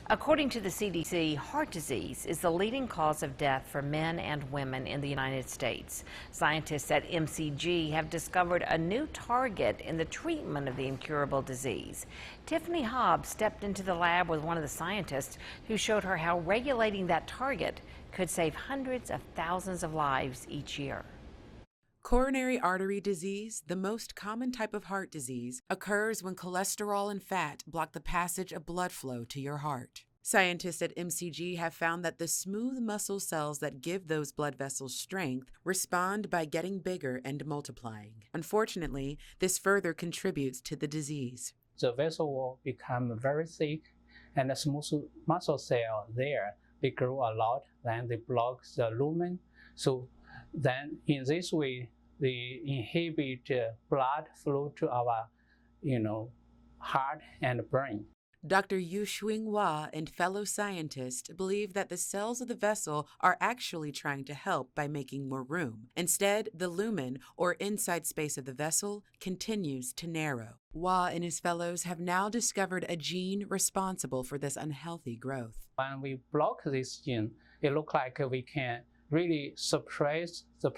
According to the CDC, heart disease is the leading cause of death for men and women in the United States. Scientists at MCG have discovered a new target in the treatment of the incurable disease. Tiffany Hobbs stepped into the lab with one of the scientists who showed her how regulating that target could save hundreds of thousands of lives each year. Coronary artery disease, the most common type of heart disease, occurs when cholesterol and fat block the passage of blood flow to your heart. Scientists at MCG have found that the smooth muscle cells that give those blood vessels strength respond by getting bigger and multiplying. Unfortunately, this further contributes to the disease. The vessel will become very thick, and the smooth muscle cell there, they grow a lot, then they block the lumen. So then in this way, they inhibit blood flow to our, heart and brain. Dr. Yuqing Huo and fellow scientists believe that the cells of the vessel are actually trying to help by making more room. Instead, the lumen, or inside space of the vessel, continues to narrow. Huo and his fellows have now discovered a gene responsible for this unhealthy growth. When we block this gene, it looks like we can really suppress the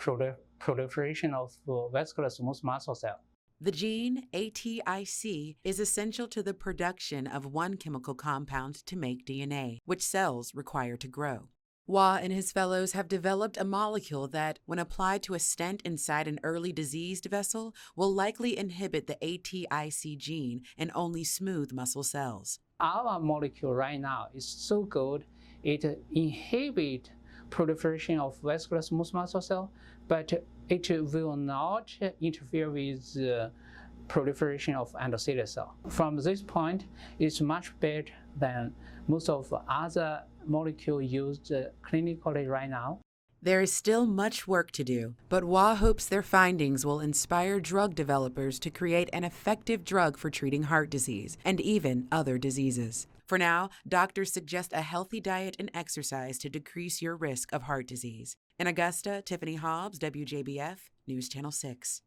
proliferation of vascular smooth muscle cell. The gene, ATIC, is essential to the production of one chemical compound to make DNA, which cells require to grow. Huo and his fellows have developed a molecule that, when applied to a stent inside an early diseased vessel, will likely inhibit the ATIC gene in only smooth muscle cells. Our molecule right now is so good, it inhibits proliferation of vascular smooth muscle cell, but it will not interfere with the proliferation of endothelial cell. From this point, it's much better than most of other molecules used clinically right now. There is still much work to do, but Huo hopes their findings will inspire drug developers to create an effective drug for treating heart disease and even other diseases. For now, doctors suggest a healthy diet and exercise to decrease your risk of heart disease. In Augusta, Tiffany Hobbs, WJBF, News Channel 6.